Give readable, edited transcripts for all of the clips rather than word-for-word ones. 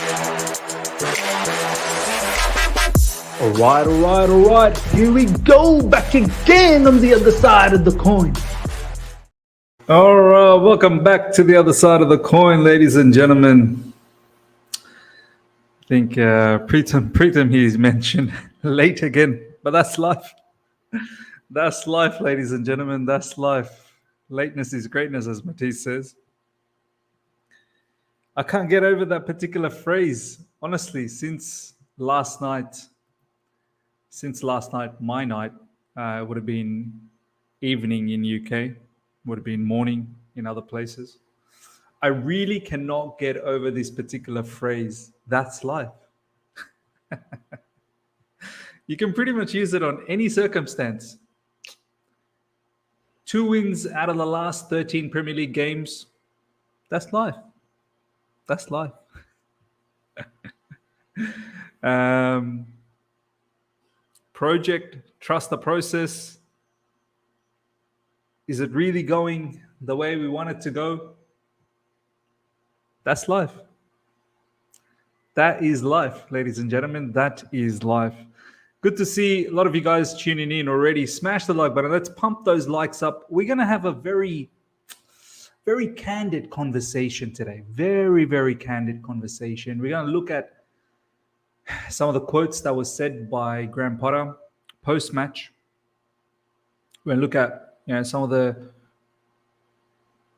All right. Here we go, back again on the other side of the coin. All right, welcome back to the other side of the coin, ladies and gentlemen. I think Preetam he's mentioned late again, but that's life. That's life, ladies and gentlemen. That's life. Lateness is greatness, as Matisse says. I can't get over that particular phrase, honestly, since last night, my night, would have been evening in UK, would have been morning in other places. I really cannot get over this particular phrase. That's life. You can pretty much use it on any circumstance. 2 wins out of the last 13 Premier League games. That's life. That's life. Project, trust the process. Is it really going the way we want it to go? That's life. That is life, ladies and gentlemen. That is life. Good to see a lot of you guys tuning in already. Smash the like button. Let's pump those likes up. We're going to have a very, very candid conversation today. Very, very candid conversation. We're going to look at some of the quotes that were said by Graham Potter post-match. We're going to look at some of the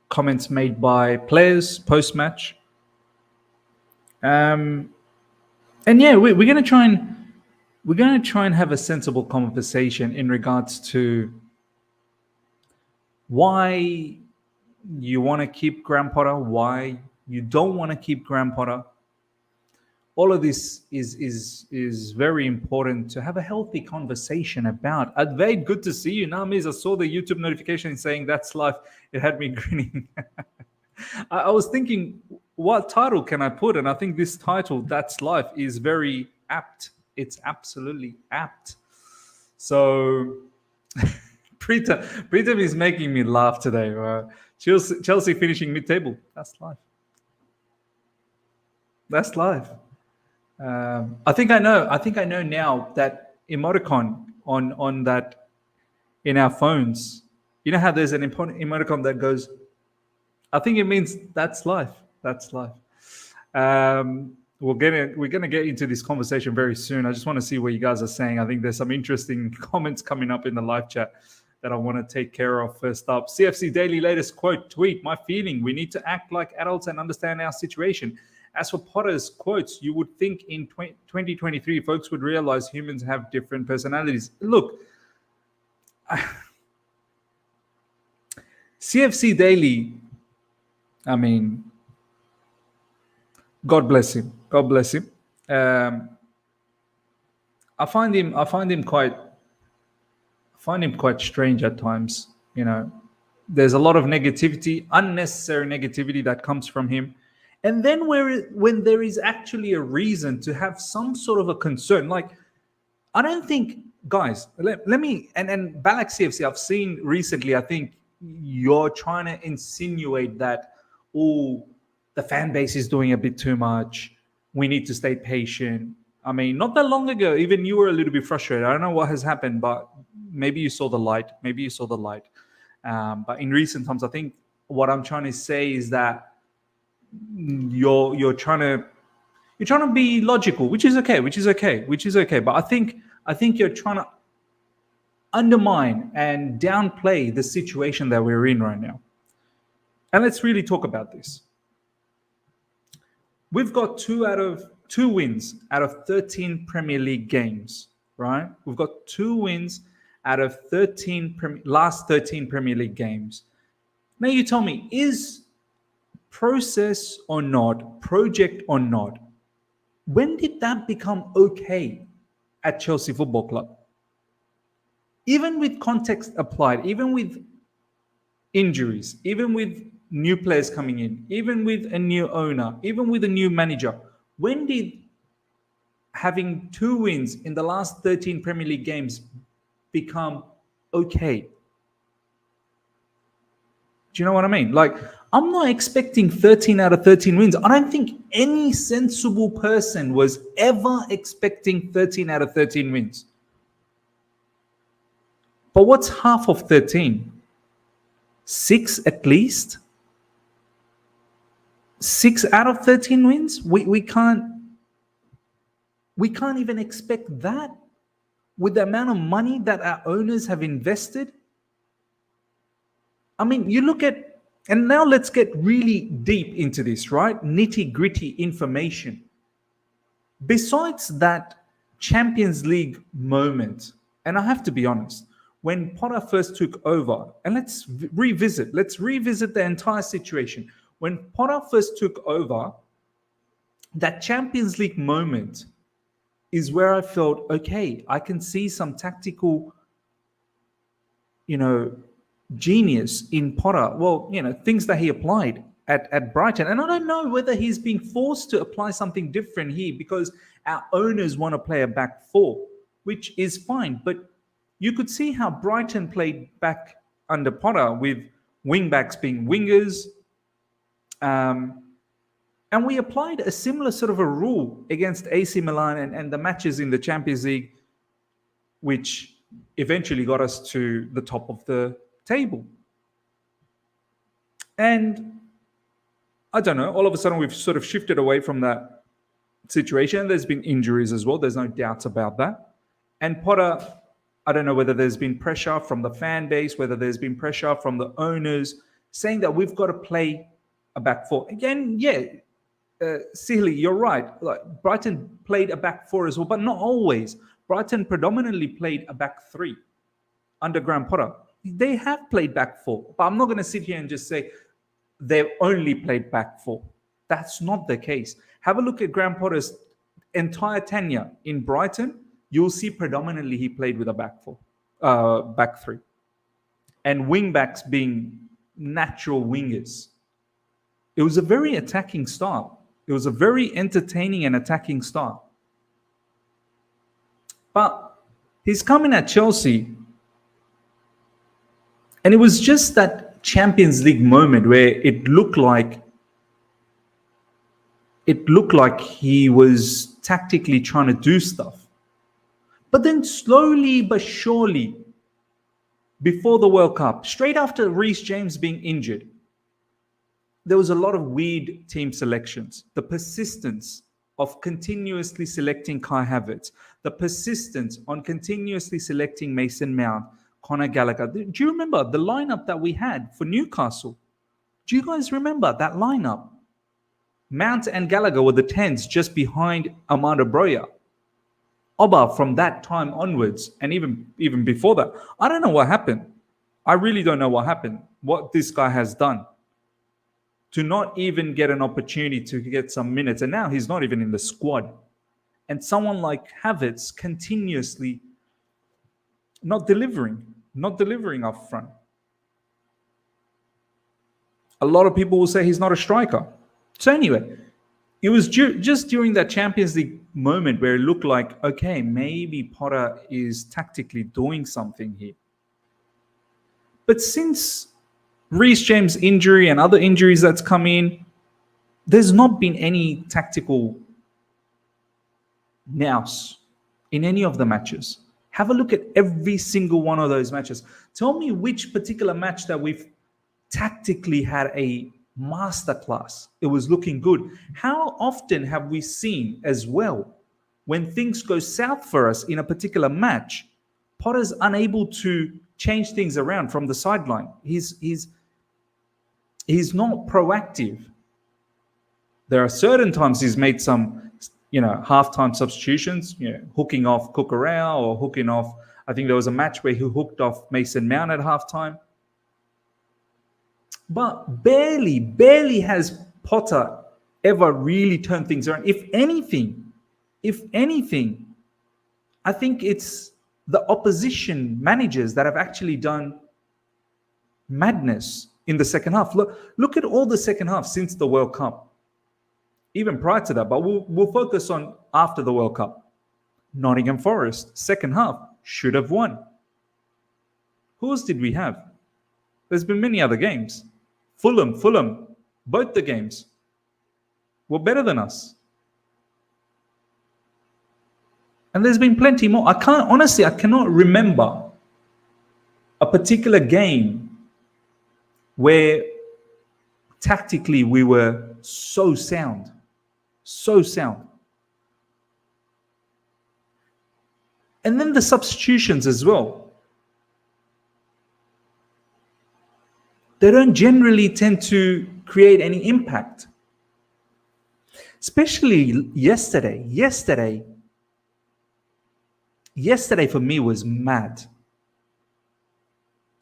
comments made by players post-match. And yeah, we're going to try and have a sensible conversation in regards to why you want to keep Graham Potter, why you don't want to keep Graham Potter. All of this is very important to have a healthy conversation about. Advaid, good to see you. Namiz, I saw the YouTube notification saying that's life. It had me grinning. I was thinking, what title can I put? And I think this title, That's Life, is very apt. It's absolutely apt. So Preetam is making me laugh today. Chelsea finishing mid-table. That's life. That's life. I think I know now that emoticon on that in our phones. You know how there's an emoticon that goes, I think it means that's life. That's life. We're gonna get into this conversation very soon. I just want to see what you guys are saying. I think there's some interesting comments coming up in the live chat that I want to take care of. First up, CFC Daily latest quote tweet. My feeling: we need to act like adults and understand our situation. As for Potter's quotes, you would think in 2023 folks would realize humans have different personalities. Look, CFC Daily, I mean, God bless him. God bless him. I find him quite strange at times. You know, there's a lot of negativity, unnecessary negativity that comes from him. And then when there is actually a reason to have some sort of a concern, like, I don't think, guys, let me, and Balak CFC, I've seen recently, I think you're trying to insinuate that, the fan base is doing a bit too much. We need to stay patient. I mean, not that long ago, even you were a little bit frustrated. I don't know what has happened, but maybe you saw the light. But in recent times, I think what I'm trying to say is that you're trying to be logical, which is okay. But I think you're trying to undermine and downplay the situation that we're in right now. And let's really talk about this. We've got 2 wins out of 13 Premier League games, right? We've got 2 wins out of last 13 Premier League games. Now you tell me, is process or not, project or not, when did that become okay at Chelsea Football Club? Even with context applied, even with injuries, even with new players coming in, even with a new owner, even with a new manager, when did having 2 wins in the last 13 Premier League games become okay? Do you know what I mean? Like, I'm not expecting 13 out of 13 wins. I don't think any sensible person was ever expecting 13 out of 13 wins. But what's half of 13? 6 at least? 6 out of 13 wins? We can't even expect that with the amount of money that our owners have invested. I mean, you look at, and now let's get really deep into this, right? Nitty gritty information. Besides that Champions League moment, and I have to be honest, when Potter first took over, and let's revisit the entire situation. When Potter first took over, that Champions League moment is where I felt, okay, I can see some tactical, genius in Potter. Well, things that he applied at Brighton. And I don't know whether he's being forced to apply something different here because our owners want to play a back four, which is fine. But you could see how Brighton played back under Potter with wing backs being wingers. And we applied a similar sort of a rule against AC Milan and the matches in the Champions League, which eventually got us to the top of the table. And I don't know, all of a sudden we've sort of shifted away from that situation. There's been injuries as well. There's no doubts about that. And Potter, I don't know whether there's been pressure from the fan base, whether there's been pressure from the owners saying that we've got to play a back four. Again, Sihli, you're right. Like, Brighton played a back four as well, but not always. Brighton predominantly played a back three under Graham Potter. They have played back four, but I'm not going to sit here and just say they've only played back four. That's not the case. Have a look at Graham Potter's entire tenure in Brighton. You'll see predominantly he played with a back four, back three, and wing backs being natural wingers. It was a very attacking style. It was a very entertaining and attacking style. But he's coming at Chelsea, and it was just that Champions League moment where it looked like he was tactically trying to do stuff. But then slowly but surely, before the World Cup, straight after Reece James being injured, there was a lot of weird team selections. The persistence of continuously selecting Kai Havertz, the persistence on continuously selecting Mason Mount, Conor Gallagher. Do you remember the lineup that we had for Newcastle? Do you guys remember that lineup? Mount and Gallagher were the 10s just behind Armando Broja. Oba from that time onwards, and even before that. I don't know what happened. I really don't know what happened. What this guy has done to not even get an opportunity to get some minutes. And now he's not even in the squad. And someone like Havertz continuously not delivering up front. A lot of people will say he's not a striker. So anyway, it was just during that Champions League moment where it looked like, okay, maybe Potter is tactically doing something here. But since Reece James' injury and other injuries that's come in, there's not been any tactical nous in any of the matches. Have a look at every single one of those matches. Tell me which particular match that we've tactically had a masterclass. It was looking good. How often have we seen as well when things go south for us in a particular match, Potter's unable to change things around from the sideline. He's not proactive. There are certain times he's made some, halftime substitutions, hooking off Cucurella or hooking off. I think there was a match where he hooked off Mason Mount at halftime. But barely has Potter ever really turned things around. If anything, I think it's the opposition managers that have actually done madness in the second half. Look at all the second half since the World Cup. Even prior to that, but we'll focus on after the World Cup. Nottingham Forest, second half, should have won. Who else did we have? There's been many other games. Fulham, Both the games were better than us. And there's been plenty more. I cannot remember a particular game where tactically we were so sound. And then the substitutions as well. They don't generally tend to create any impact. Especially yesterday. Yesterday for me was mad.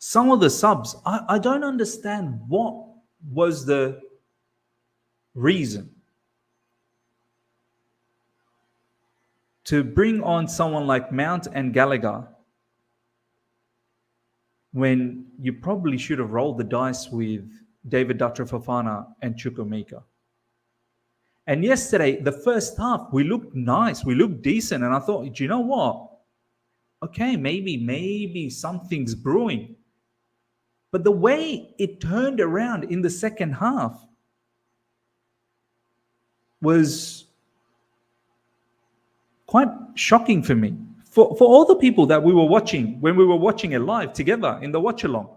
Some of the subs, I don't understand what was the reason to bring on someone like Mount and Gallagher when you probably should have rolled the dice with David Datra Fofana and Chukwuemeka. And yesterday, the first half, we looked nice, we looked decent, and I thought, do you know what? Okay, maybe something's brewing. But the way it turned around in the second half was quite shocking for me. For all the people that we were watching, when we were watching it live together in the watch-along,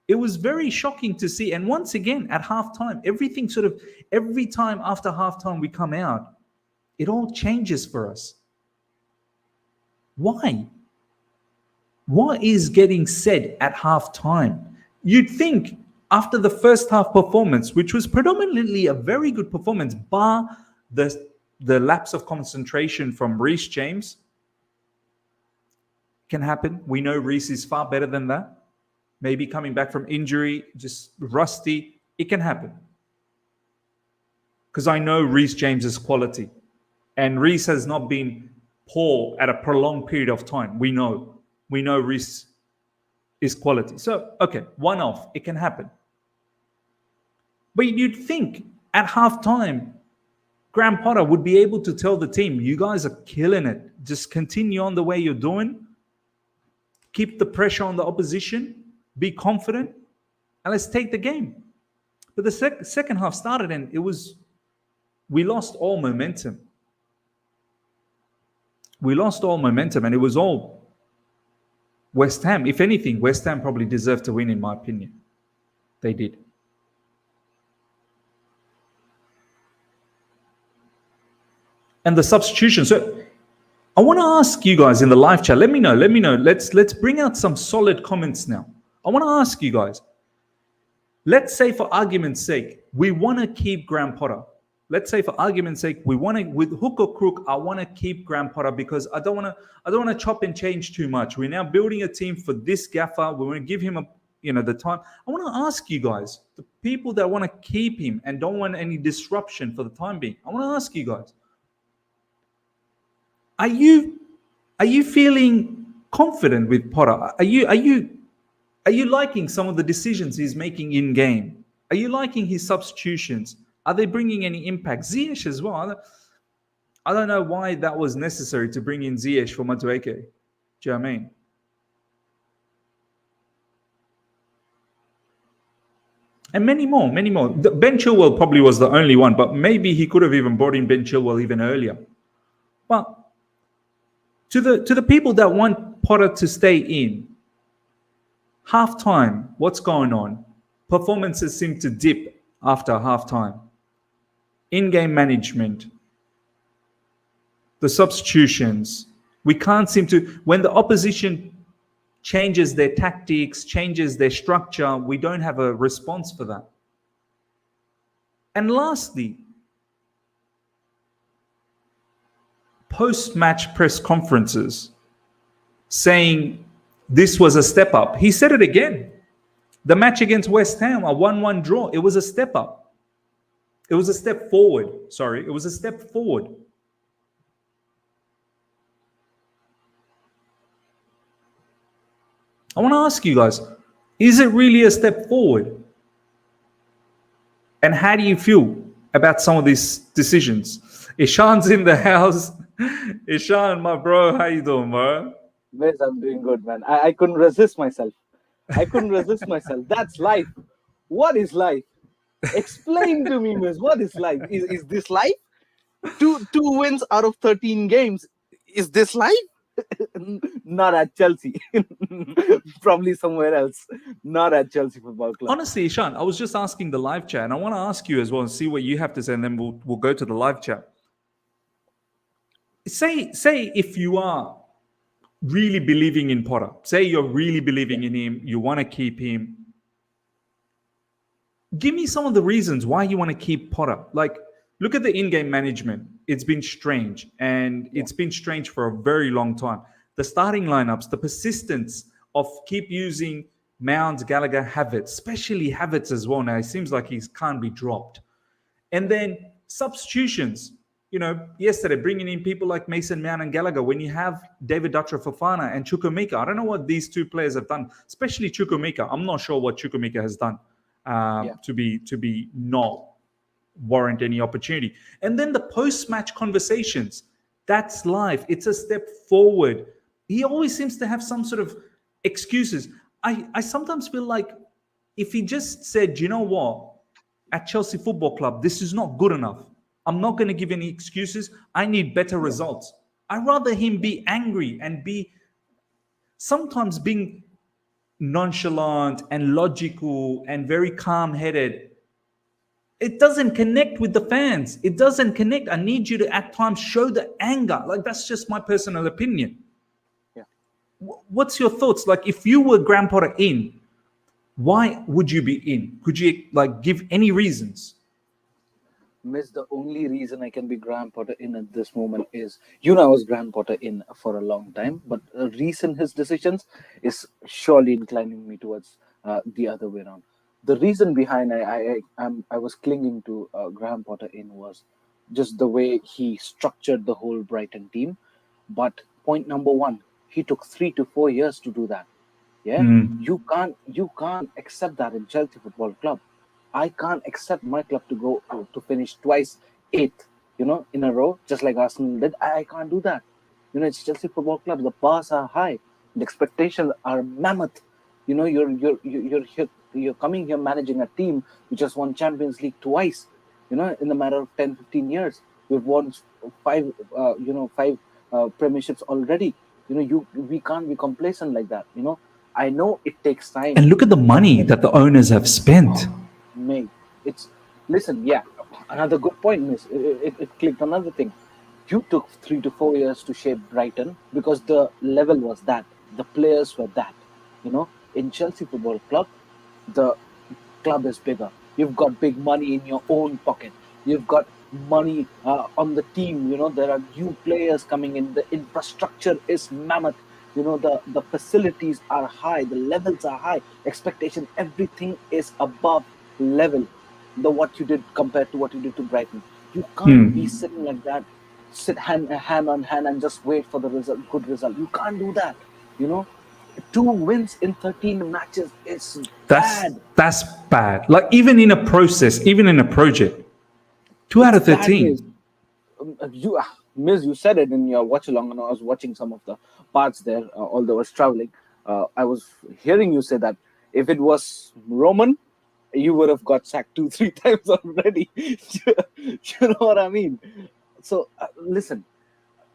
it was very shocking to see. And once again, at halftime, every time after halftime we come out, it all changes for us. Why? What is getting said at halftime? You'd think after the first half performance, which was predominantly a very good performance, bar the lapse of concentration from Reece James, can happen. We know Reece is far better than that. Maybe coming back from injury, just rusty. It can happen. Because I know Reece James's quality. And Reece has not been poor at a prolonged period of time. We know Reece is quality. So, okay, one off. It can happen. But you'd think at halftime, Graham Potter would be able to tell the team, you guys are killing it. Just continue on the way you're doing. Keep the pressure on the opposition. Be confident. And let's take the game. But the second half started and we lost all momentum. And it was all West Ham. If anything, West Ham probably deserved to win, in my opinion. They did. And the substitution. So I want to ask you guys in the live chat, let me know. Let's bring out some solid comments now. I want to ask you guys, let's say for argument's sake, we want to keep Graham Potter. Let's say for argument's sake, we want to, with hook or crook, I want to keep Graham Potter because I don't want to chop and change too much. We're now building a team for this gaffer. We want to give him the time. I want to ask you guys, the people that want to keep him and don't want any disruption for the time being, I want to ask you guys, are you feeling confident with Potter? Are you liking some of the decisions he's making in game? Are you liking his substitutions? Are they bringing any impact? Ziyech as well. I don't know why that was necessary to bring in Ziyech for Madueke. Do you know what I mean? And many more. Ben Chilwell probably was the only one, but maybe he could have even brought in Ben Chilwell even earlier. But to the people that want Potter to stay in, halftime, what's going on? Performances seem to dip after halftime. In-game management, the substitutions, we can't seem to, when the opposition changes their tactics, changes their structure, we don't have a response for that. And lastly, post-match press conferences saying this was a step up. He said it again. The match against West Ham, a 1-1 draw, it was a step up. It was a step forward. It was a step forward. I want to ask you guys, is it really a step forward? And how do you feel about some of these decisions? Ishan's in the house. Ishan, my bro, how you doing, bro? Yes, I'm doing good, man. I couldn't resist myself. That's life. What is life? Explain to me, miss, what is life? Is this life? Two wins out of 13 games. Is this life? Not at Chelsea. Probably somewhere else. Not at Chelsea Football Club. Honestly, Ishan, I was just asking the live chat, and I want to ask you as well and see what you have to say, and then we'll go to the live chat. Say if you are really believing in Potter, say you're really believing in him, you want to keep him. Give me some of the reasons why you want to keep Potter. Like, look at the in-game management. It's been strange, and it's been strange for a very long time. The starting lineups, the persistence of keep using Mount, Gallagher, Havertz, especially Havertz as well. Now it seems like he can't be dropped. And then substitutions. Yesterday bringing in people like Mason Mount and Gallagher. When you have David Dutra Fofana and Chukwuemeka, I don't know what these two players have done, especially Chukwuemeka. I'm not sure what Chukwuemeka has done to be not warrant any opportunity. And then the post-match conversations. That's life. It's a step forward. He always seems to have some sort of excuses. I sometimes feel like if he just said, you know what, at Chelsea Football Club, this is not good enough. I'm not going to give any excuses. I need better results. I'd rather him be angry and be sometimes being nonchalant and logical and very calm-headed. It doesn't connect with the fans. It doesn't connect. I need you to at times show the anger. Like, that's just my personal opinion. Yeah. What's your thoughts? Like, if you were Graham Potter in, why would you be in? Could you give any reasons? Miss, the only reason I can be Graham Potter in at this moment is, I was Graham Potter in for a long time, but recent his decisions is surely inclining me towards the other way around. The reason behind I was clinging to Graham Potter in was just the way he structured the whole Brighton team. But point number one, he took 3 to 4 years to do that. Yeah, you can't accept that in Chelsea Football Club. I can't accept my club to go to finish twice eighth, in a row, just like Arsenal did. I can't do that. It's Chelsea Football Club. The bars are high, the expectations are mammoth. You're coming here managing a team which has won Champions League twice. In the matter of 10, 15 years, we've won five premierships already. We can't be complacent like that. I know it takes time. And look at the money that the owners have spent. Mate, it's listen, yeah. Another good point, miss. It clicked another thing. You took 3 to 4 years to shape Brighton because the level was that, the players were that. In Chelsea Football Club, the club is bigger. You've got big money in your own pocket. You've got money on the team. There are new players coming in. The infrastructure is mammoth. The facilities are high. The levels are high. Expectation, everything is above level. What you did compared to what you did to Brighton. You can't be sitting like that, sit hand on hand and just wait for the good result. You can't do that. 2 wins in 13 matches is bad. That's bad. Like, even in a process, even in a project, 2 out of 13. You said it in your watch along, and I was watching some of the parts there. Although I was traveling, I was hearing you say that if it was Roman, you would have got sacked 2-3 times already. You know what I mean? So listen,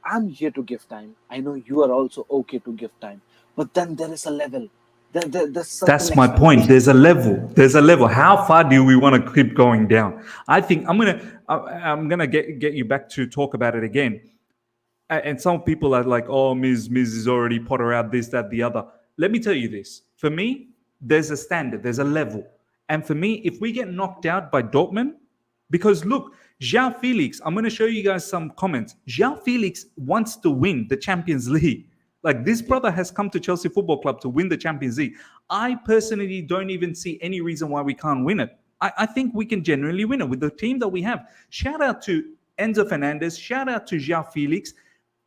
I'm here to give time. I know you are also okay to give time, but then there is a level. That's my point. There's a level. How far do we want to keep going down? I think I'm gonna get you back to talk about it again. And some people are like, "Oh, Ms. is already Potter out, this, that, the other." Let me tell you this. For me, there's a standard. There's a level. And for me, if we get knocked out by Dortmund, because look, João Felix, I'm going to show you guys some comments. João Felix wants to win the Champions League. Like, this brother has come to Chelsea Football Club to win the Champions League. I personally don't even see any reason why we can't win it. I think we can genuinely win it with the team that we have. Shout out to Enzo Fernandez. Shout out to João Felix.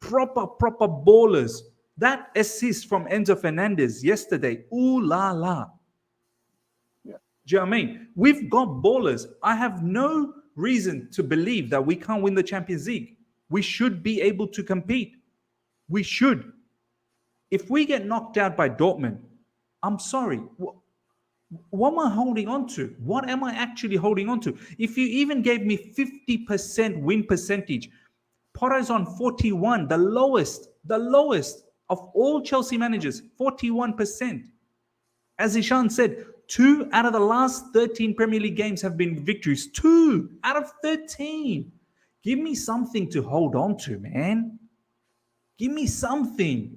Proper ballers. That assist from Enzo Fernandez yesterday. Ooh la la. Do you know what I mean? We've got ballers. I have no reason to believe that we can't win the Champions League. We should be able to compete. We should. If we get knocked out by Dortmund, I'm sorry. What am I holding on to? What am I actually holding on to? If you even gave me 50% win percentage, Potter's on 41, the lowest of all Chelsea managers, 41%. As Ishan said, 2 out of the last 13 Premier League games have been victories. 2 out of 13. Give me something to hold on to, man. Give me something.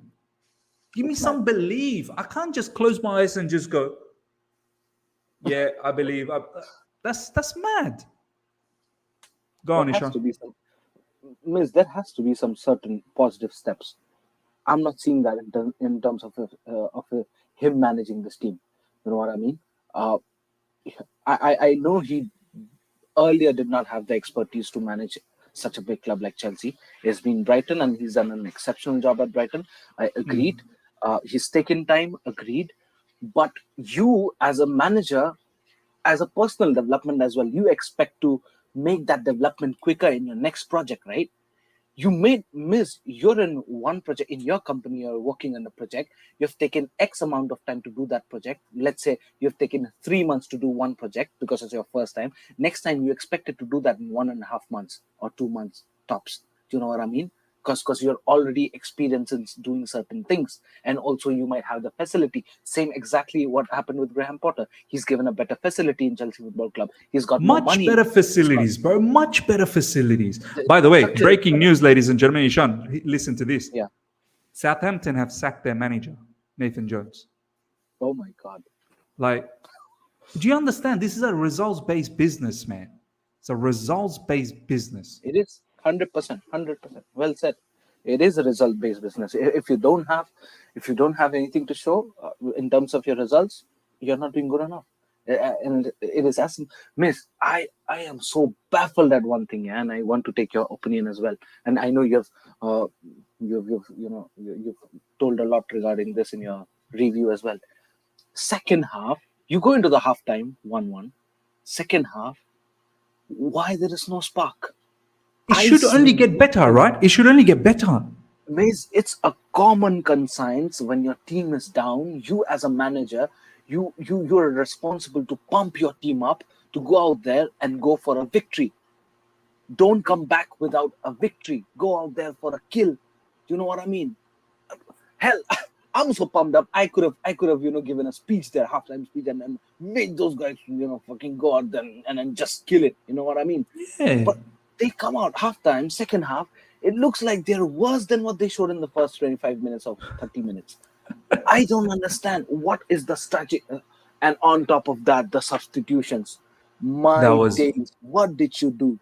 Give me It's mad. some belief. I can't just close my eyes and just go, yeah, I believe. That's mad. Go There on, has Ishan. to be some, Miss. There has to be some certain positive steps. I'm not seeing that in terms of him managing this team. You know what I mean? Uh, I know he earlier did not have the expertise to manage such a big club like Chelsea. He's been Brighton and he's done an exceptional job at Brighton. I agreed. He's taken time, agreed. But you, as a manager, as a personal development as well, you expect to make that development quicker in your next project, right? You may miss, you're in one project in your company, you're working on a project, you've taken X amount of time to do that project. Let's say you've taken 3 months to do one project because it's your first time. Next time you expected to do that in 1.5 months or 2 months tops. Do you know what I mean? Because you're already experienced in doing certain things, and also you might have the facility. Same exactly what happened with Graham Potter. He's given a better facility in Chelsea Football Club. He's got more Much money. better He's got facilities, bro. Much better facilities. By the way, such a breaking news, ladies and gentlemen. Ishan, listen to this. yeah. Southampton have sacked their manager, Nathan Jones. Oh my God. Like, do you understand? This is a results-based business, man. It's a results-based business. It is 100%, 100%. Well said. It is a result-based business. If you don't have anything to show in terms of your results, you're not doing good enough. And it is as Miss. I am so baffled at one thing, yeah, and I want to take your opinion as well. And I know uh, you've told a lot regarding this in your review as well. Second half, you go into the halftime 1-1. Second half, why there is no spark? It I should only see. get better, right? It should only get better. Maze, it's a common concern when your team is down. You, as a manager, you're responsible to pump your team up to go out there and go for a victory. Don't come back without a victory. Go out there for a kill. Do you know what I mean? Hell, I'm so pumped up. I could have, given a speech there, halftime speech, and made those guys, fucking go out there and just kill it. You know what I mean? Yeah. But they come out halftime, second half. It looks like they're worse than what they showed in the first 25 minutes or 30 minutes. I don't understand what is the strategy. And on top of that, the substitutions. That My was days, what did you do?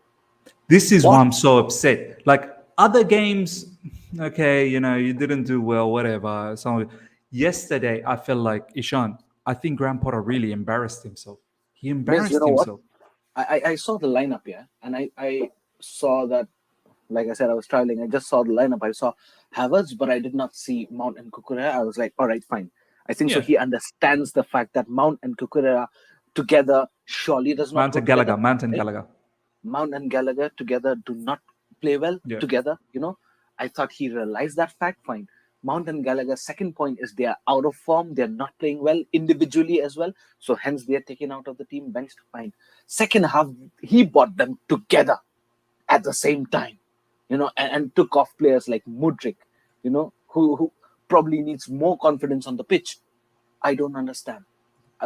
This is why What? I'm so upset. Like other games, okay, you didn't do well, whatever. So yesterday, I felt like Ishan. I think Graham Potter really embarrassed himself. He Miss, you embarrassed know what? himself. I saw the lineup, yeah, and I saw that, like I said, I was traveling. I just saw the lineup. I saw Havertz, but I did not see Mount and Kukurea. I was like, all right, fine. I think so. Yeah, He understands the fact that Mount and Kukurea together surely does not go Mountain together, Gallagher, Mountain right? Gallagher. Mount and Gallagher together do not play well Yeah, together. I thought he realized that fact. Fine. Mount and Gallagher's second point is they are out of form. They're not playing well individually as well. So hence they are taken out of the team, benched. Fine. Second half, he brought them together at the same time, and took off players like Mudrik, who probably needs more confidence on the pitch. I don't understand.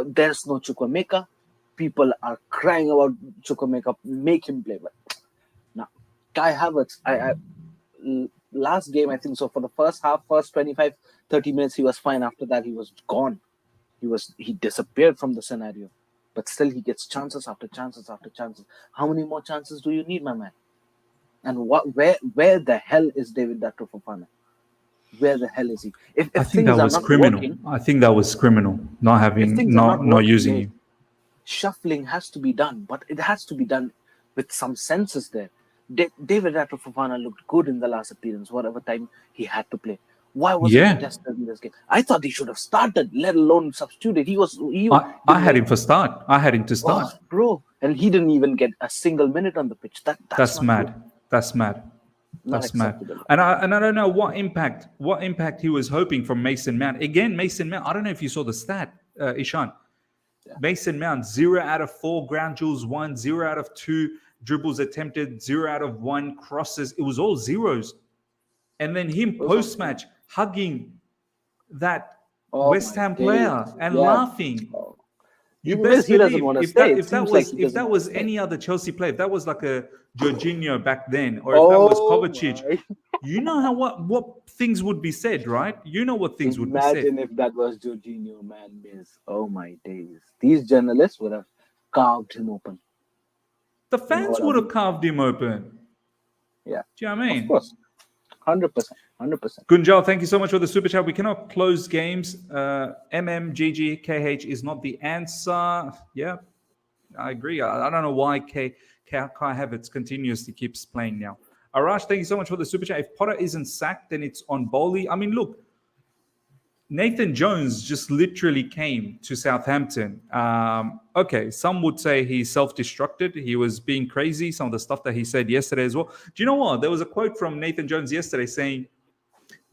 There's no Chukwemeka. People are crying about Chukwemeka. Make him play well. Now, Kai Havertz, last game, I think so, for the first half, first 25, 30 minutes, he was fine. After that, he was gone. He disappeared from the scenario. But still, he gets chances after chances after chances. How many more chances do you need, my man? And where the hell is David Datro Fofana? Where the hell is he? I If think that things are was not criminal. working, I think that was criminal. Not if having, things are not not working, using mate, you. shuffling has to be done, but it has to be done with some senses there. David Datro Fofana looked good in the last appearance, whatever time he had to play. Why wasn't he Yeah, tested in this game? I thought he should have started, let alone substituted. He I didn't had make. him for start. I had him to Oh, start. bro, and he didn't even get a single minute on the pitch. That's That's not good. mad. That's mad. Not That's mad. acceptable. And I don't know what impact he was hoping from Mason Mount. Again, Mason Mount. I don't know if you saw the stat, Ishan. Mason Mount, 0 out of 4 ground duels won, 0 out of 2 dribbles attempted, 0 out of 1 crosses. It was all zeros. And then him post-match hugging that Oh West my Ham days. player and Yeah. laughing. Oh. You Even this, best he doesn't believe want to if stay. that It if that seems like was he if doesn't that want to was stay. any other Chelsea player, if that was like a Jorginho back then, or if that was Oh Kovacic, my. you know how what things would be said, right? You know what things would be said. Imagine if that was Jorginho, man, miss. Oh my days. These journalists would have carved him open. The You know fans what I would have mean? carved him open. Yeah. Do you know what I Of mean? course. 100%. 100%. Gunjal, thank you so much for the super chat. We cannot close games. MMGGKH is not the answer. Yeah, I agree. I don't know why Kai Havertz continuously keeps playing now. Arash, thank you so much for the super chat. If Potter isn't sacked, then it's on Bowley. I mean, look, Nathan Jones just literally came to Southampton. Okay, some would say he self-destructed. He was being crazy. Some of the stuff that he said yesterday as well. Do you know what? There was a quote from Nathan Jones yesterday saying,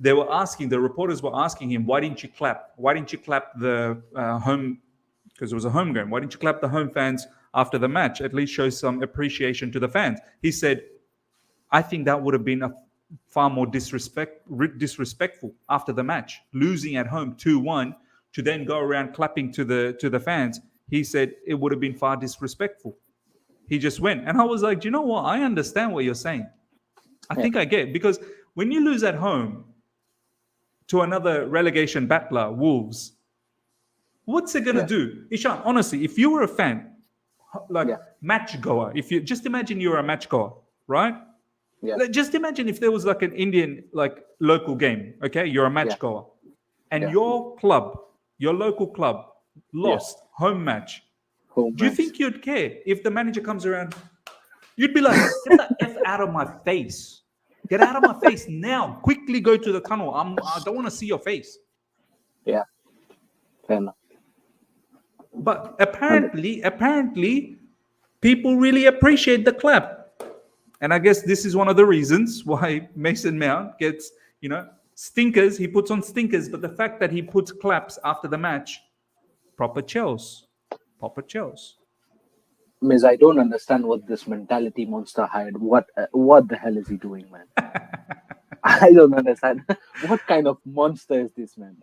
the reporters were asking him, why didn't you clap? Why didn't you clap the home, because it was a home game. Why didn't you clap the home fans after the match? At least show some appreciation to the fans. He said, I think that would have been a far more disrespectful after the match, losing at home 2-1, to then go around clapping to the fans. He said it would have been far disrespectful. He just went. And I was like, do you know what? I understand what you're saying. I think I get it. Because when you lose at home to another relegation battler, Wolves, what's it gonna do? Ishan, honestly, if you were a fan, like match goer, if you just imagine you're a match goer, right? Yeah. Just imagine if there was like an Indian like local game, okay? You're a match goer, and your club, your local club, lost home match. Home Do you match. think you'd care if the manager comes around? You'd be like, get the F out of my face. Get out of my face now. Quickly go to the tunnel. I don't want to see your face. Yeah. Fair enough. But apparently, people really appreciate the clap. And I guess this is one of the reasons why Mason Mount gets, stinkers. He puts on stinkers. But the fact that he puts claps after the match, proper chills. Proper chills. Miss, I don't understand what this mentality monster hired. What the hell is he doing, man? I don't understand. What kind of monster is this, man?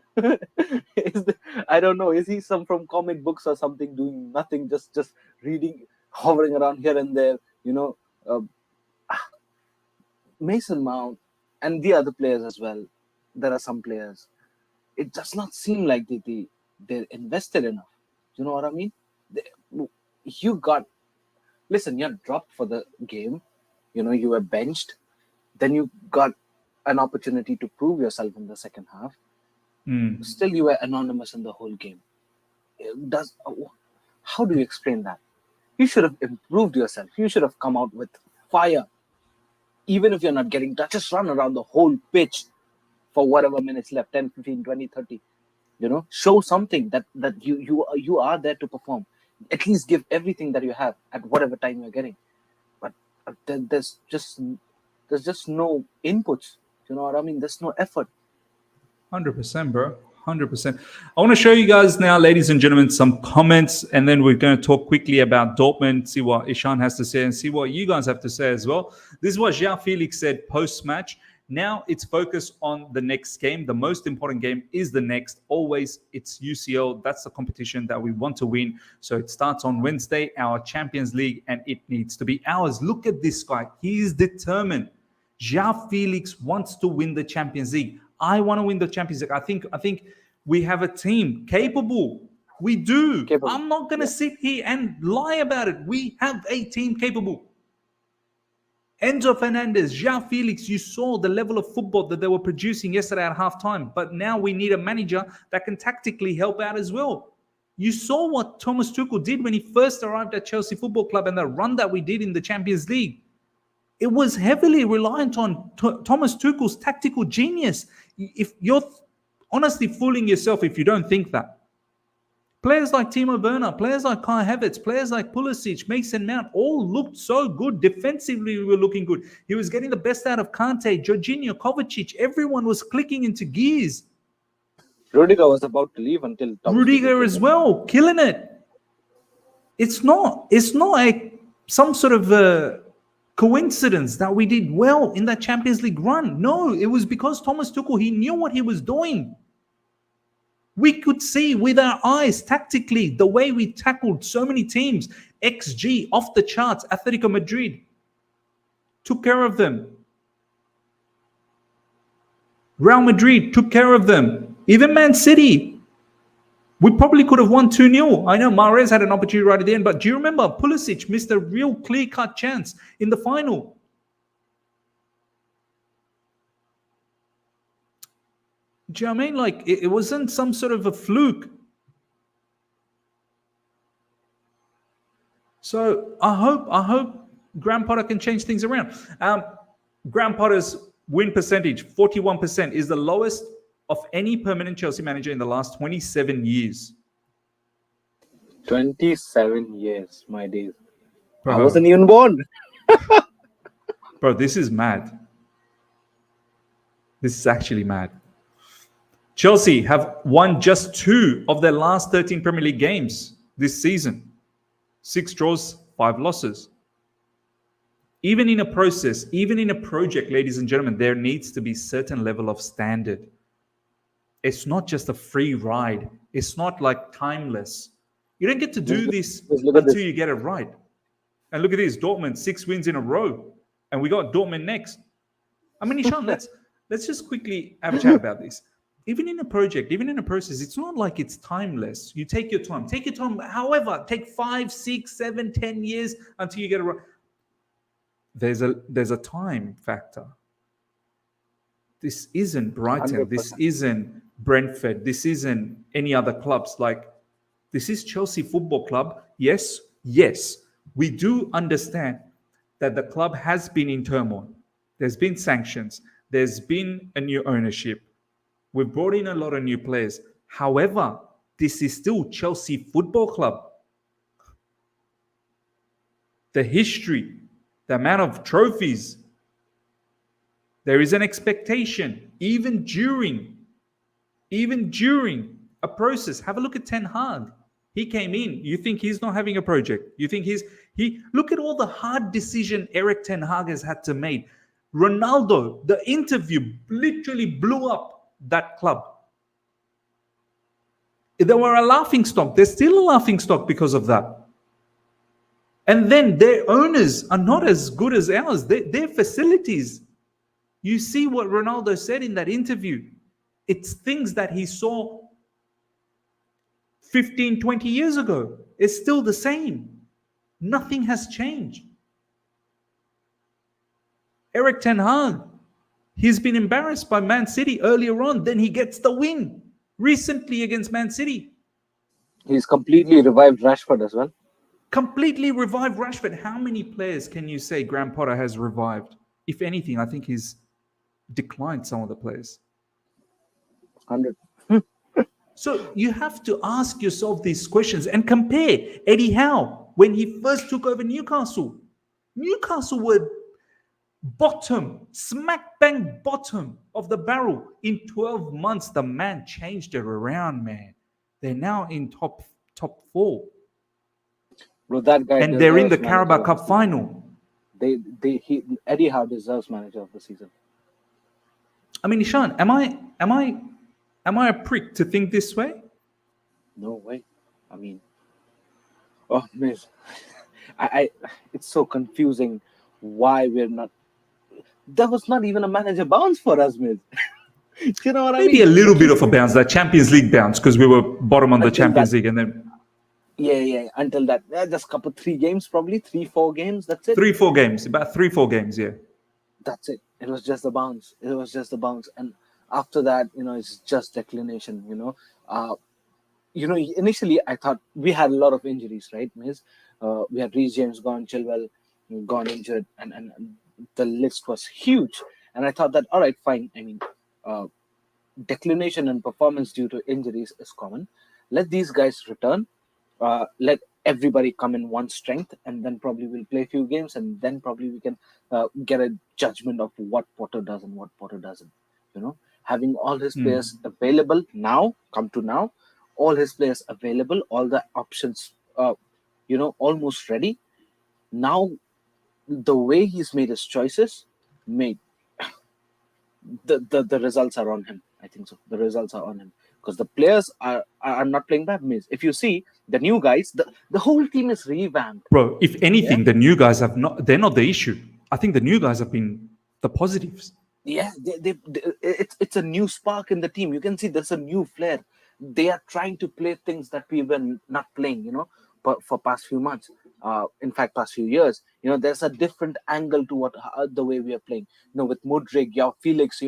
I don't know. Is he some from comic books or something, doing nothing, just reading, hovering around here and there? Mason Mount and the other players as well. There are some players. It does not seem like they're invested enough. You know what I mean? Listen, you're dropped for the game. You were benched. Then you got an opportunity to prove yourself in the second half. Still, you were anonymous in the whole game. How do you explain that? You should have improved yourself. You should have come out with fire. Even if you're not getting touch, just run around the whole pitch for whatever minutes left, 10, 15, 20, 30. Show something that you are there to perform. At least give everything that you have at whatever time you're getting. But there's just no inputs. You know what I mean? There's no effort. 100%, bro. 100%. I want to show you guys now, ladies and gentlemen, some comments, and then we're going to talk quickly about Dortmund, see what Ishan has to say, and see what you guys have to say as well. This is what João Felix said post-match. Now it's focused on the next game. The most important game is the next. Always, it's UCL. That's the competition that we want to win. So it starts on Wednesday, our Champions League, and it needs to be ours. Look at this guy. He is determined. João Felix wants to win the Champions League. I want to win the Champions League. I think we have a team capable. We do. Capable. I'm not going to sit here and lie about it. We have a team capable. Enzo Fernandez, João Felix, you saw the level of football that they were producing yesterday at halftime. But now we need a manager that can tactically help out as well. You saw what Thomas Tuchel did when he first arrived at Chelsea Football Club and the run that we did in the Champions League. It was heavily reliant on Thomas Tuchel's tactical genius. If you're honestly fooling yourself if you don't think that. Players like Timo Werner, players like Kai Havertz, players like Pulisic, Mason Mount, all looked so good. Defensively, we were looking good. He was getting the best out of Kante, Jorginho, Kovacic. Everyone was clicking into gears. Rudiger was about to leave until Rudiger as well, killing it. It's not some sort of a coincidence that we did well in that Champions League run. No, it was because Thomas Tuchel, he knew what he was doing. We could see with our eyes tactically the way we tackled so many teams. XG off the charts. Atletico Madrid took care of them. Real Madrid took care of them. Even Man City. We probably could have won 2-0. I know Mahrez had an opportunity right at the end, but do you remember Pulisic missed a real clear-cut chance in the final? Do you know what I mean? Like, it wasn't some sort of a fluke. So I hope Graham Potter can change things around. Graham Potter's win percentage, 41%, is the lowest of any permanent Chelsea manager in the last 27 years. 27 years, my days. Bro. I wasn't even born. Bro, this is mad. This is actually mad. Chelsea have won just 2 of their last 13 Premier League games this season. 6 draws, 5 losses. Even in a process, even in a project, ladies and gentlemen, there needs to be certain level of standard. It's not just a free ride. It's not like timeless. You don't get to do this until you get it right. And look at this, Dortmund, 6 wins in a row. And we got Dortmund next. I mean, Ishan, let's just quickly have a chat about this. Even in a project, even in a process, it's not like it's timeless. You take your time. Take your time. However, take 5, 6, 7, 10 years until you get it right. There's a time factor. This isn't Brighton. 100%. This isn't Brentford. This isn't any other clubs. Like, this is Chelsea Football Club. Yes, we do understand that the club has been in turmoil. There's been sanctions. There's been a new ownership. We've brought in a lot of new players. However, this is still Chelsea Football Club. The history, the amount of trophies, there is an expectation, even during a process. Have a look at Ten Hag. He came in. You think he's not having a project? You think look at all the hard decision Eric Ten Hag has had to make. Ronaldo, the interview literally blew up that club. They were a laughing stock. They're still a laughing stock because of that. And then their owners are not as good as ours. Their facilities. You see what Ronaldo said in that interview. It's things that he saw 15, 20 years ago. It's still the same. Nothing has changed. Eric Ten Hag, he's been embarrassed by Man City earlier on. Then he gets the win recently against Man City. He's completely revived Rashford as well. Completely revived Rashford. How many players can you say Graham Potter has revived? If anything, I think he's declined some of the players. 100. So you have to ask yourself these questions and compare Eddie Howe when he first took over Newcastle. Newcastle were smack bang bottom of the barrel. In 12 months, the man changed it around, man. They're now in top 4. Bro, that guy, and they're in the Carabao Cup final. Eddie Howe deserves manager of the season. I mean, Ishan, am I a prick to think this way? No way. I mean, miss, it's so confusing why we're not. There was not even a manager bounce for us, miss. You know what I mean? Maybe a little bit of a bounce, that Champions League bounce, because we were bottom on the Champions League, and then. Yeah. Until that, just 3 games, probably 3-4 games. That's it. 3-4 games, about 3-4 games, yeah. That's it. It was just a bounce. And after that, it's just declination. Initially I thought we had a lot of injuries, right, Miz? We had Reece James gone, Chilwell gone injured, and the list was huge. And I thought that, all right, fine. I mean, declination and performance due to injuries is common. Let these guys return. Let everybody come in one strength, and then probably we'll play a few games, and then probably we can get a judgment of what Potter does and what Potter doesn't. Having all his players available now, all his players available, all the options almost ready. Now, the way he's made his choices, made the results are on him. I think so. The results are on him because the players are not playing bad. Means if you see the new guys, the whole team is revamped. Bro, if Yeah, anything, the new guys they're not the issue. I think the new guys have been the positives. yeah. It's a new spark in the team. You can see there's a new flair. They are trying to play things that we were not playing. But for past few months. In fact, past few years, there's a different angle to what the way we are playing. With Mudryk, yeah, Felix,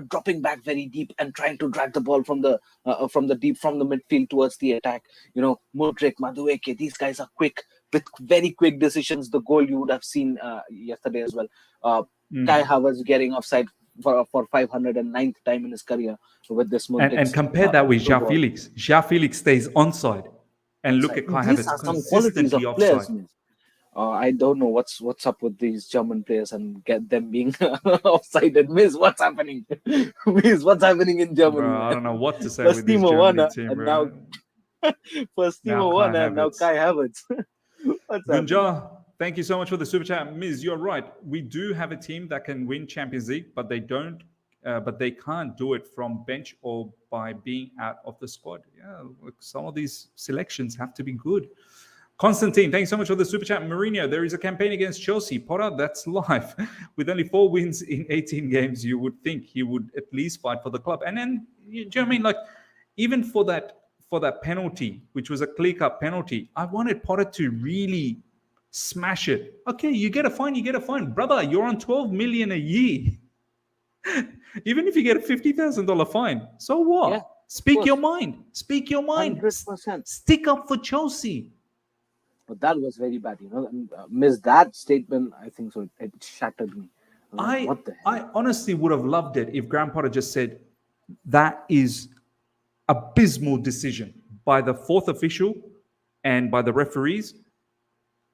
dropping back very deep and trying to drag the ball from the midfield towards the attack. Mudryk, Madueke, these guys are quick with very quick decisions. The goal you would have seen yesterday as well. Kai Havertz getting offside for 509th time in his career with this Mudryk. And compare that with João Felix. João Felix stays onside. And look at Kai These Havertz are some qualities of consistently players. offside. I don't know what's up with these German players and get them being offside. Miss, what's happening? Miss, what's happening in Germany? Bro, I don't know what to say First with this Timo Germany Werner, team, and bro. first Timo Werner, and now Kai Havertz. What's happening? Gunja, thank you so much for the super chat. Miz, you're right. We do have a team that can win Champions League, but they don't. But they can't do it from bench or by being out of the squad. Yeah, look, some of these selections have to be good. Constantine, thanks so much for the super chat. Mourinho, there is a campaign against Chelsea. Potter, that's life. With only 4 wins in 18 games, you would think he would at least fight for the club. And then, do you know what I mean? Like, even for that penalty, which was a clear-cut penalty, I wanted Potter to really smash it. Okay, you get a fine. Brother, you're on 12 million a year. Even if you get a $50,000 fine, so what? Yeah, Speak your mind. 100%. Stick up for Chelsea. But that was very bad, Miss that statement, I think so. It shattered me. What the hell? I honestly would have loved it if Graham Potter just said, that is abysmal decision by the fourth official and by the referees.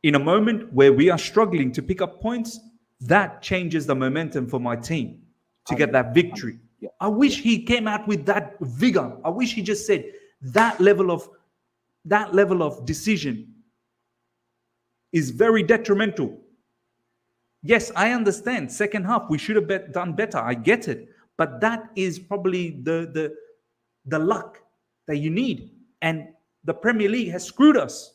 In a moment where we are struggling to pick up points, that changes the momentum for my team to get that victory. Yeah. I wish he came out with that vigor. I wish he just said that level of decision is very detrimental. Yes, I understand. Second half, we should have done better. I get it. But that is probably the luck that you need. And the Premier League has screwed us.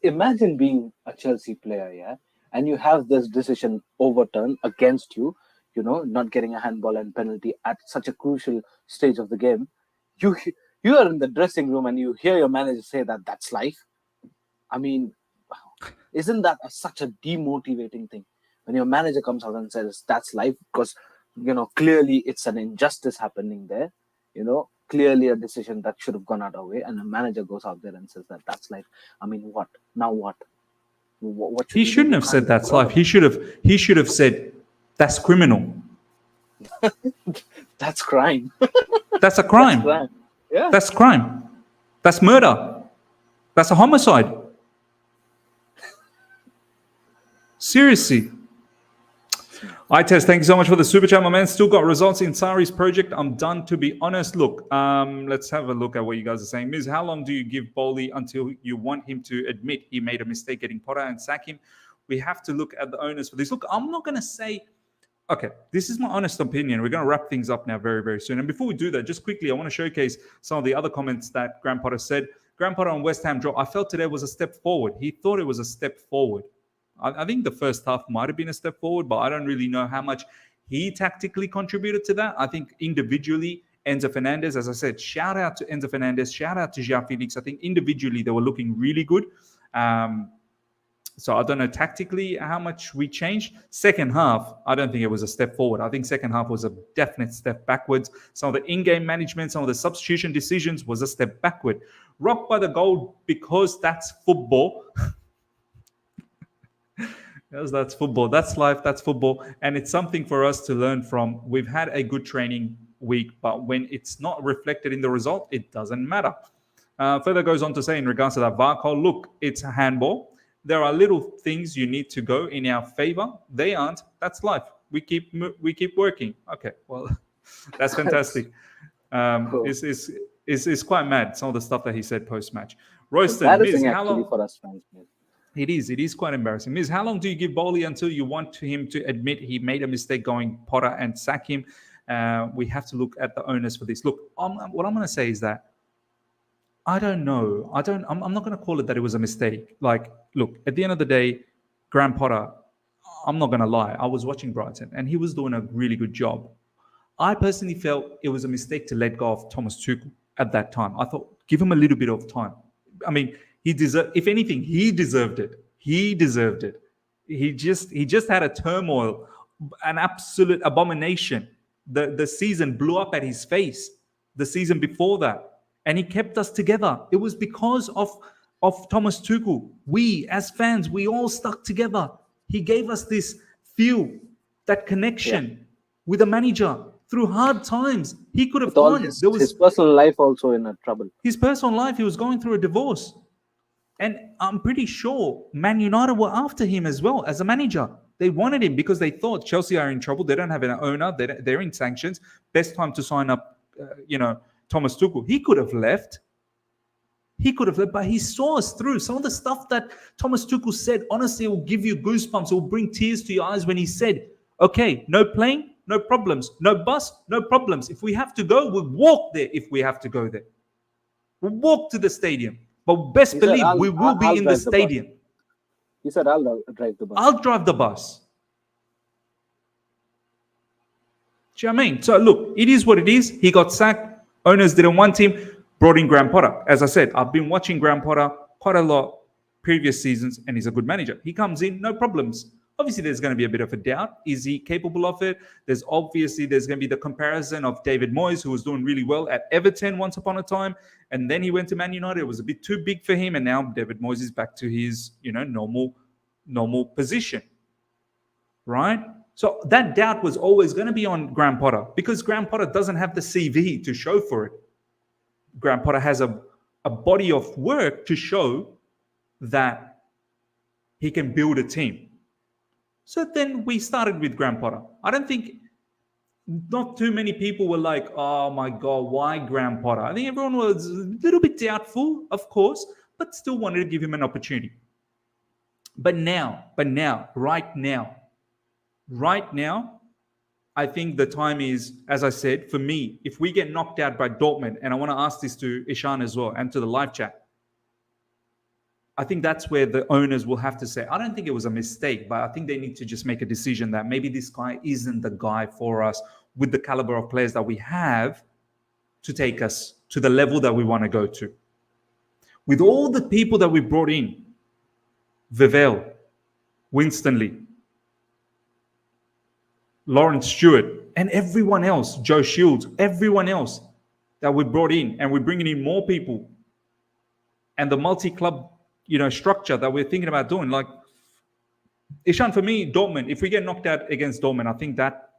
Imagine being a Chelsea player, yeah, and you have this decision overturned against you, not getting a handball and penalty at such a crucial stage of the game. You are in the dressing room and you hear your manager say that that's life. I mean, isn't that such a demotivating thing when your manager comes out and says that's life? Because clearly it's an injustice happening there. Clearly a decision that should have gone out of way, and a manager goes out there and says that that's life. I mean, what now? What he shouldn't have said that's life. He should have said that's criminal. That's crime. That's a crime. That's crime. Yeah, that's crime. That's murder. That's a homicide. Seriously. Test, thank you so much for the super chat, my man. Still got results in Sari's project. I'm done, to be honest. Look, let's have a look at what you guys are saying. Miz, how long do you give Bowley until you want him to admit he made a mistake getting Potter and sack him? We have to look at the owners for this. Look, I'm not going to say, okay, this is my honest opinion. We're going to wrap things up now very, very soon. And before we do that, just quickly, I want to showcase some of the other comments that Graham Potter said. Graham Potter on West Ham drop. I felt today was a step forward. He thought it was a step forward. I think the first half might have been a step forward, but I don't really know how much he tactically contributed to that. I think individually, Enzo Fernandez, as I said, shout out to Enzo Fernandez, shout out to João Felix. I think individually they were looking really good. So I don't know tactically how much we changed. Second half, I don't think it was a step forward. I think second half was a definite step backwards. Some of the in-game management, some of the substitution decisions was a step backward. Rocked by the goal because that's football. Yes, that's football. That's life. That's football. And it's something for us to learn from. We've had a good training week, but when it's not reflected in the result, it doesn't matter. Further goes on to say in regards to that VAR call, look, it's a handball. There are little things you need to go in our favor. They aren't. That's life. We keep working. Okay, well, that's fantastic. Cool. It's quite mad, some of the stuff that he said post-match. Royston, Miz, Embarrassing how actually long? for us fans, Miz. It is quite embarrassing. Miz, how long do you give Bowley until you want him to admit he made a mistake going Potter and sack him? We have to look at the owners for this. Look, what I'm going to say is that I don't know. I'm not going to call it that it was a mistake. Like, look, at the end of the day, Graham Potter, I'm not going to lie. I was watching Brighton and he was doing a really good job. I personally felt it was a mistake to let go of Thomas Tuchel at that time. I thought, give him a little bit of time. I mean, he deserved, if anything, he deserved it. He deserved it. He just had a turmoil, an absolute abomination. The season blew up at his face. The season before that, and he kept us together. It was because of Thomas Tuchel. We as fans, we all stuck together. He gave us this feel, that connection with a manager through hard times. He could have With all gone. There his was personal life also in a trouble. his personal life. He was going through a divorce. And I'm pretty sure Man United were after him as well as a manager. They wanted him because they thought Chelsea are in trouble. They don't have an owner. They're in sanctions. Best time to sign up, Thomas Tuchel. He could have left. He could have left, but he saw us through. Some of the stuff that Thomas Tuchel said, honestly, it will give you goosebumps. It will bring tears to your eyes when he said, okay, no plane, no problems. No bus, no problems. If we have to go, we'll walk there if we have to go there. We'll walk to the stadium. But best He said, believe we will be I'll in the drive the bus. stadium. He said, I'll drive the bus. I'll drive the bus. Do you know what I mean? So look, it is what it is. He got sacked. Owners didn't want him. Brought in Graham Potter. As I said, I've been watching Graham Potter quite a lot previous seasons, and he's a good manager. He comes in, no problems. Obviously, there's going to be a bit of a doubt. Is he capable of it? There's going to be the comparison of David Moyes, who was doing really well at Everton once upon a time, and then he went to Man United. It was a bit too big for him, and now David Moyes is back to his, normal position, right? So that doubt was always going to be on Graham Potter because Graham Potter doesn't have the CV to show for it. Graham Potter has a body of work to show that he can build a team. So then we started with Graham Potter. I don't think, not too many people were like, oh my God, why Graham Potter? I think everyone was a little bit doubtful, of course, but still wanted to give him an opportunity. But now, right now, I think the time is, as I said, for me, if we get knocked out by Dortmund, and I want to ask this to Ishan as well and to the live chat, I think that's where the owners will have to say, I don't think it was a mistake, but I think they need to just make a decision that maybe this guy isn't the guy for us with the caliber of players that we have to take us to the level that we want to go to. With all the people that we brought in, Vivell, Winston Lee, Lawrence Stewart, and everyone else, Joe Shields, everyone else that we brought in, and we're bringing in more people, and the multi-club structure that we're thinking about doing. Like, Ishan, for me, Dortmund, if we get knocked out against Dortmund, I think that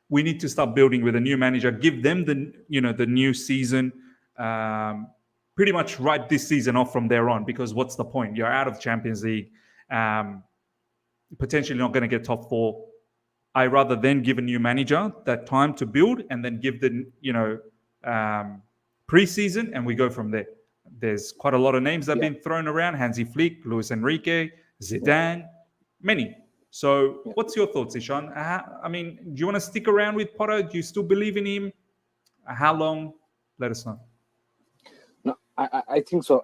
we need to start building with a new manager, give them the new season, pretty much write this season off from there on, because what's the point? You're out of Champions League, potentially not going to get top four. I rather then give a new manager that time to build and then give the preseason, and we go from there. There's quite a lot of names that have been thrown around: Hansi Flick, Luis Enrique, Zidane, many. So what's your thoughts, Ishan? Do you want to stick around with Potter? Do you still believe in him? How long? Let us know. No, I think so.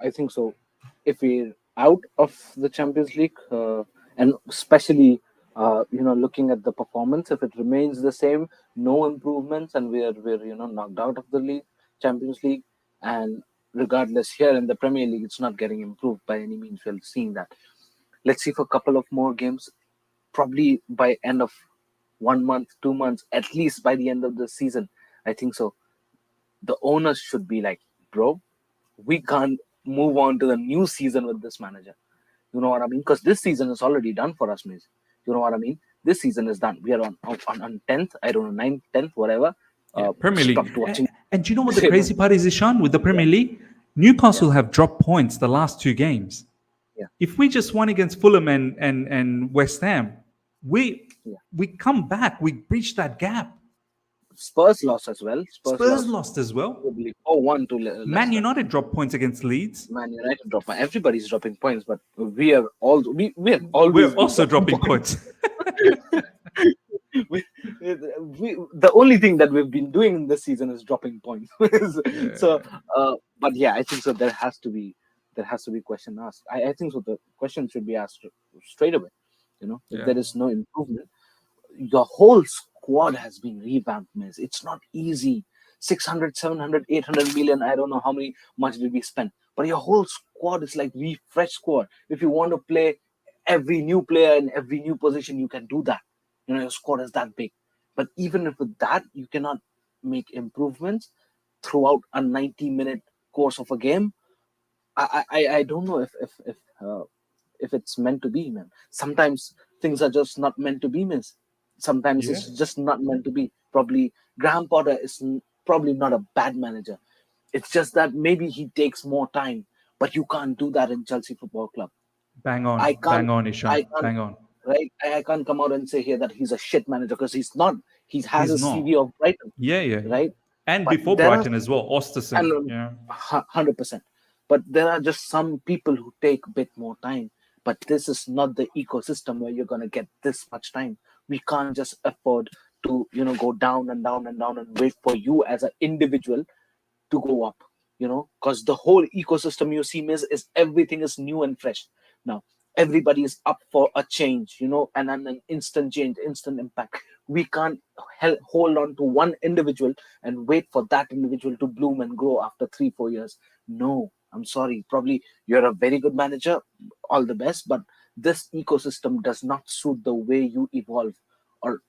If we're out of the Champions League, and especially looking at the performance, if it remains the same, no improvements, and we're knocked out of the Champions League, and regardless here in the Premier League, it's not getting improved by any means. We're seeing that. Let's see for a couple of more games, probably by end of 1 month, 2 months, at least by the end of the season. I think so. The owners should be like, bro, we can't move on to the new season with this manager. You know what I mean? Because this season is already done for us, mates. You know what I mean? This season is done. We are on 10th, I don't know, 9th, 10th, whatever. Premier League. And do you know what the crazy part is, Ishan, with the Premier League? Newcastle have dropped points the last 2 games. Yeah. If we just won against Fulham and West Ham, we come back. We breach that gap. Spurs lost as well. Spurs lost as well. Probably 4-1 to Man Leicester. United dropped points against Leeds. Man United dropped. Everybody's dropping points, but we are all we have always We're been also dropping points. The only thing that we've been doing in this season is dropping points. So, but yeah, I think so. There has to be question asked. I think so. The question should be asked straight away. If there is no improvement, your whole squad has been revamped, miss. It's not easy. 600, 700, 800 million. I don't know how much did we spend, but your whole squad is like refresh squad. If you want to play every new player in every new position, you can do that. Your squad is that big. But even if with that, you cannot make improvements throughout a 90-minute course of a game. I don't know if it's meant to be, man. Sometimes things are just not meant to be, miss. Sometimes it's just not meant to be. Probably Graham Potter is probably not a bad manager. It's just that maybe he takes more time, but you can't do that in Chelsea Football Club. Bang on, Ishan. Bang on. Right? I can't come out and say here that he's a shit manager because he's not. He has He's a not. CV of Brighton. Yeah. Right? And But before there are- Brighton as well, Osterson. and Yeah. 100%. But there are just some people who take a bit more time. But this is not the ecosystem where you're going to get this much time. We can't just afford to, go down and down and down and wait for you as an individual to go up, because the whole ecosystem you see, miss, is everything is new and fresh. Now, everybody is up for a change, and an instant change, instant impact. We can't hold on to one individual and wait for that individual to bloom and grow after 3-4 years. No, I'm sorry. Probably you're a very good manager, all the best, but this ecosystem does not suit the way you evolve or,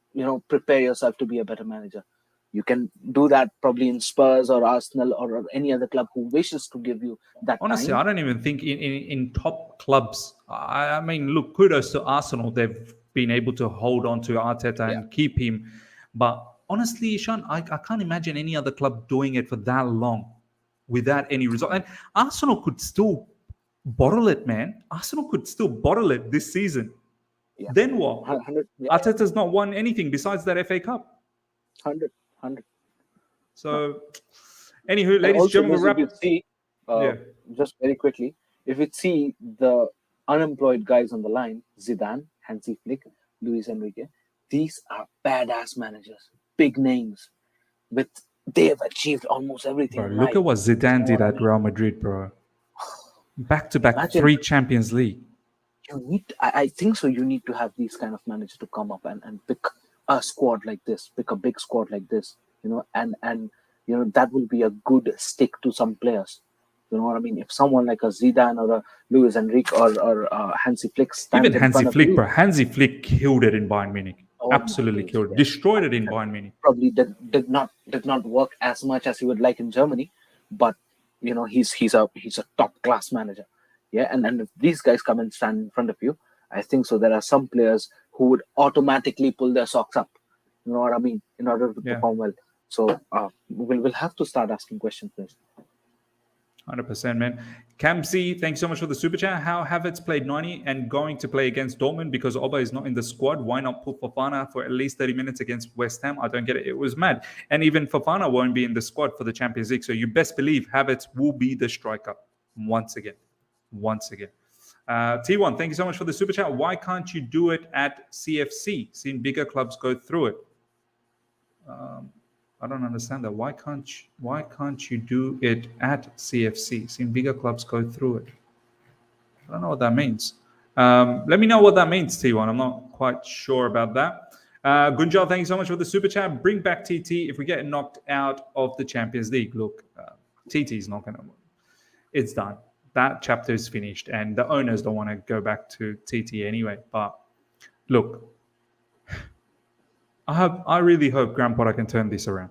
prepare yourself to be a better manager. You can do that probably in Spurs or Arsenal or any other club who wishes to give you that Honestly, time. I don't even think in top clubs. I mean, look, kudos to Arsenal. They've been able to hold on to Arteta and keep him. But honestly, Ishan, I can't imagine any other club doing it for that long without any result. And Arsenal could still bottle it, man. Arsenal could still bottle it this season. Yeah. Then what? 100, Arteta's not won anything besides that FA Cup. 100. So, anywho, And ladies and also, gentlemen, if you see, just very quickly, if you see the unemployed guys on the line, Zidane, Hansi Flick, Luis Enrique, these are badass managers, big names. They have achieved almost everything. Bro, in look life. at what Zidane did what I at Real Madrid, bro. Back-to-back Imagine. 3 Champions League. I think so. You need to have these kind of managers to come up and pick a squad like this, pick a big squad like this, and that will be a good stick to some players. You know what I mean? If someone like a Zidane or a Luis Enrique or Hansi Flick stands Even in Hansi front of Flick, you, bro. Hansi Flick killed it in Bayern Munich. oh my Absolutely days, killed it. yeah. Destroyed it in Bayern Munich. Probably did not work as much as he would like in Germany, but he's a top class manager. Yeah, and if these guys come and stand in front of you, I think so. There are some players who would automatically pull their socks up. You know what I mean? In order to perform well. So we'll have to start asking questions, please. 100%, man. Cam C, thanks so much for the super chat. How Havertz played 90 and going to play against Dortmund because Oba is not in the squad. Why not put Fofana for at least 30 minutes against West Ham? I don't get it. It was mad. And even Fofana won't be in the squad for the Champions League. So you best believe Havertz will be the striker once again. T1, thank you so much for the super chat. Why can't you do it at CFC? Seen bigger clubs go through it. I don't understand that. Why can't you do it at CFC? Seen bigger clubs go through it. I don't know what that means. Let me know what that means, T1. I'm not quite sure about that. Gunjal, thank you so much for the super chat. Bring back TT if we get knocked out of the Champions League. Look, TT is not going to. It's done. That chapter is finished, and the owners don't want to go back to TT anyway. But look, I really hope Graham Potter can turn this around.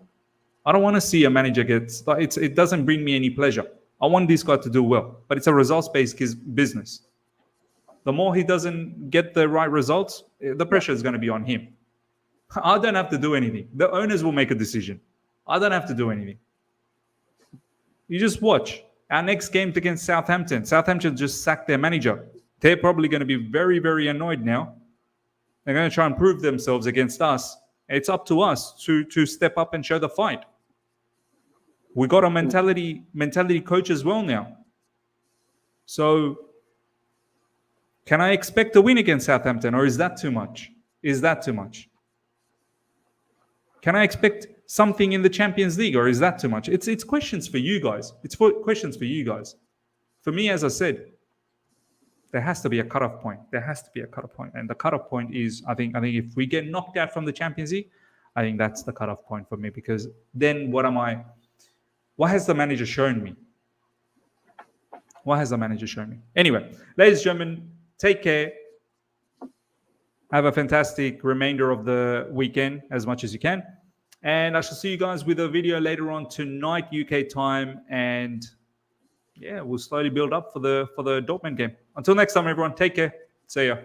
I don't want to see a manager it doesn't bring me any pleasure. I want this guy to do well, but it's a results-based business. The more he doesn't get the right results, the pressure is going to be on him. I don't have to do anything. The owners will make a decision. I don't have to do anything. You just watch. Our next game against Southampton. Southampton just sacked their manager. They're probably going to be very, very annoyed now. They're going to try and prove themselves against us. It's up to us to step up and show the fight. We got a mentality coach as well now. So can I expect a win against Southampton, or is that too much? Is that too much? Can I expect something in the Champions League, or is that too much? It's questions for you guys. It's questions for you guys. For me, as I said, there has to be a cutoff point. There has to be a cutoff point, and the cutoff point is, I think if we get knocked out from the Champions League, I think that's the cutoff point for me, because then what has the manager shown me? What has the manager shown me? Anyway, ladies and gentlemen, take care. Have a fantastic remainder of the weekend as much as you can. And I shall see you guys with a video later on tonight, UK time. And yeah, we'll slowly build up for the Dortmund game. Until next time, everyone, take care. See ya.